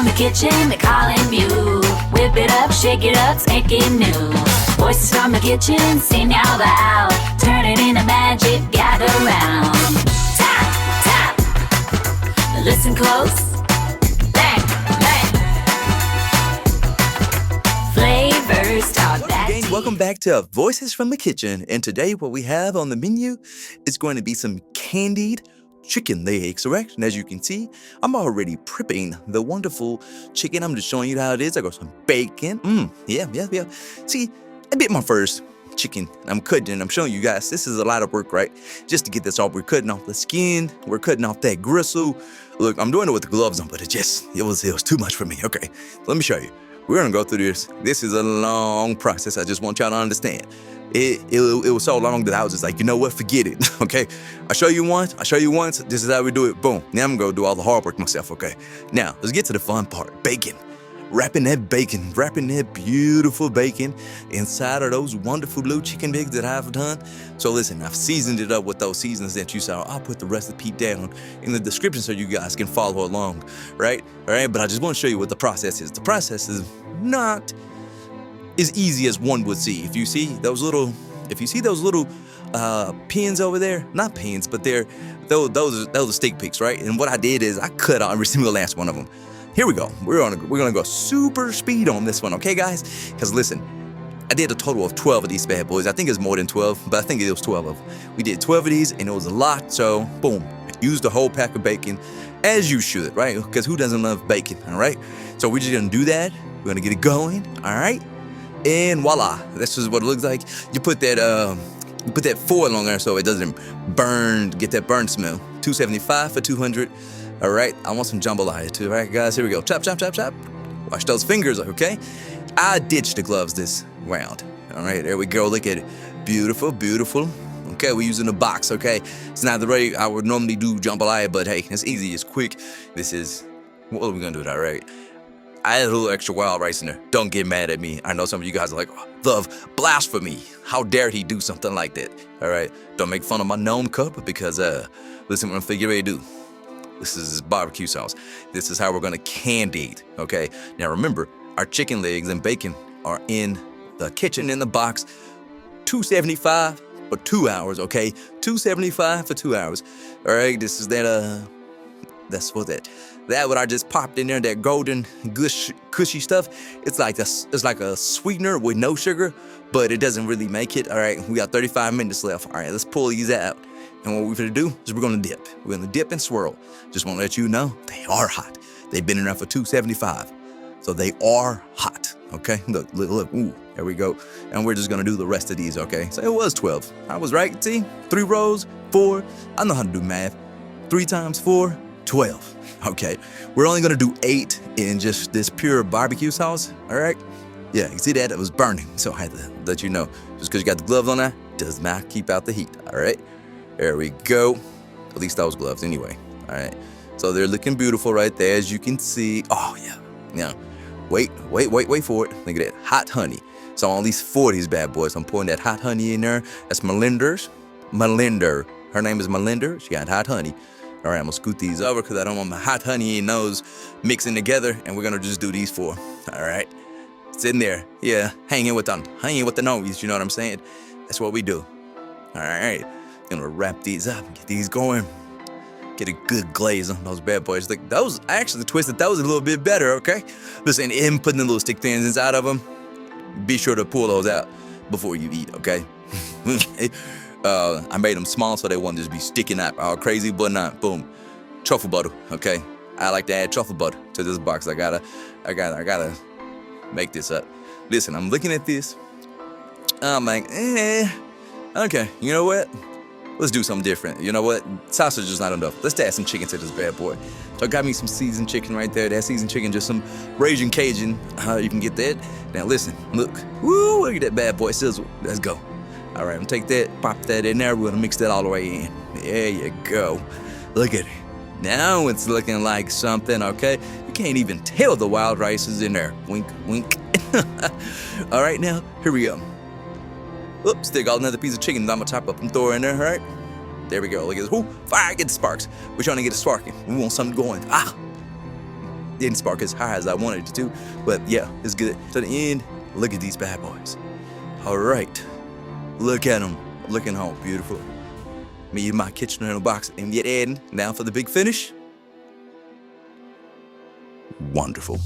from the kitchen, they're calling you. Whip it up, shake it up, make it new. Voices from the kitchen, sing out loud. Turn it into magic, gather round. Tap, tap, listen close. Bang, bang. Flavors talk back to you. Welcome back to Voices from the Kitchen, and today what we have on the menu is going to be some candied chicken legs, correct? And as you can see, I'm already prepping the wonderful chicken. I'm just showing you how it is. I got some bacon. Yeah. See, I did my first chicken. I'm cutting and I'm showing you guys. This is a lot of work, right? Just to get this off, we're cutting off the skin. We're cutting off that gristle. Look, I'm doing it with the gloves on, but it was too much for me. Okay, let me show you. We're gonna go through this. This is a long process. I just want y'all to understand. It was so long that I was just like, you know what, forget it, okay? I show you once, this is how we do it, boom. Now I'm gonna do all the hard work myself, okay? Now, let's get to the fun part, bacon. Wrapping that beautiful bacon inside of those wonderful little chicken legs that I've done. So listen, I've seasoned it up with those seasonings that you saw. I'll put the recipe down in the description so you guys can follow along, right? All right, but I just want to show you what the process is. The process is not as easy as one would see. If you see those little pins over there, not pins, but those are steak picks, right? And what I did is I cut out every single last one of them. Here we go. We're gonna go super speed on this one, okay, guys? Because listen, I did a total of 12 of these bad boys. I think it's more than 12, but I think it was 12 of them. We did 12 of these, and it was a lot. So boom, use the whole pack of bacon, as you should, right? Because who doesn't love bacon, all right? So we're just gonna do that. We're gonna get it going, all right? And voila, this is what it looks like. You put that foil on there so it doesn't burn, get that burn smell. $2.75 for 200. All right, I want some jambalaya too. All right, guys, here we go. Chop, chop, chop, chop. Wash those fingers, okay? I ditched the gloves this round. All right, there we go. Look at it. Beautiful, beautiful. Okay, we're using a box, okay? It's not the way I would normally do jambalaya, but hey, it's easy, it's quick. What are we gonna do with that, right? I had a little extra wild rice in there. Don't get mad at me. I know some of you guys are like, oh, love, blasphemy. How dare he do something like that? All right, don't make fun of my gnome cup because, listen, what I'm figuring ready to do. This is barbecue sauce. This is how we're gonna candy it, okay? Now remember, our chicken legs and bacon are in the kitchen in the box. $2.75 for 2 hours, okay? $2.75 for 2 hours. All right, this is that, that what I just popped in there, that golden cushy stuff. It's like a sweetener with no sugar, but it doesn't really make it. All right, we got 35 minutes left. All right, let's pull these out. And what we're gonna do is we're gonna dip. We're gonna dip and swirl. Just wanna let you know, they are hot. They've been in there for $2.75. So they are hot, okay? Look, ooh, there we go. And we're just gonna do the rest of these, okay? So it was 12. I was right, see? 3 rows, 4. I know how to do math. 3 times 4, 12. Okay, we're only gonna do 8 in just this pure barbecue sauce, all right? Yeah, you see that? It was burning, so I had to let you know. Just because you got the gloves on that, does not keep out the heat, all right? There we go. At least those gloves anyway, all right? So they're looking beautiful right there, as you can see. Oh, yeah. Now, wait for it. Look at that, hot honey. So on at least 4 of these bad boys, I'm pouring that hot honey in there. That's Melinder. Her name is Melinder. She got hot honey. All right, I'm gonna scoot these over because I don't want my hot honey and those mixing together, and we're gonna just do these 4. All right, sitting there, yeah, hanging with the nose. You know what I'm saying? That's what we do. All right, gonna wrap these up, get these going, get a good glaze on those bad boys. Like those, I actually twisted those a little bit better. Okay, listen, in putting the little stick things inside of them, be sure to pull those out before you eat. Okay. I made them small so they wouldn't just be sticking out all crazy, but not. Boom, truffle butter. Okay, I like to add truffle butter to this box. I gotta make this up. Listen, I'm looking at this. I'm like, okay, you know what? Let's do something different. You know what? Sausage is not enough. Let's add some chicken to this bad boy. So I got me some seasoned chicken right there. That seasoned chicken, just some Raging Cajun. You can get that. Now listen, look. Woo, look at that bad boy sizzle. Let's go. All right, I'm gonna take that, pop that in there. We're gonna mix that all the way in. There you go. Look at it. Now it's looking like something, okay? You can't even tell the wild rice is in there. Wink, wink. All right, now, here we go. Oops, still got another piece of chicken that I'm gonna chop up and throw in there, all right? There we go. Look at this. Ooh, fire, get the sparks. We're trying to get it sparking. We want something going. didn't spark as high as I wanted it to, but yeah, it's good. To the end, look at these bad boys. All right, look at them, looking all beautiful. Me in my kitchen in a box and get adding. Now for the big finish. Wonderful.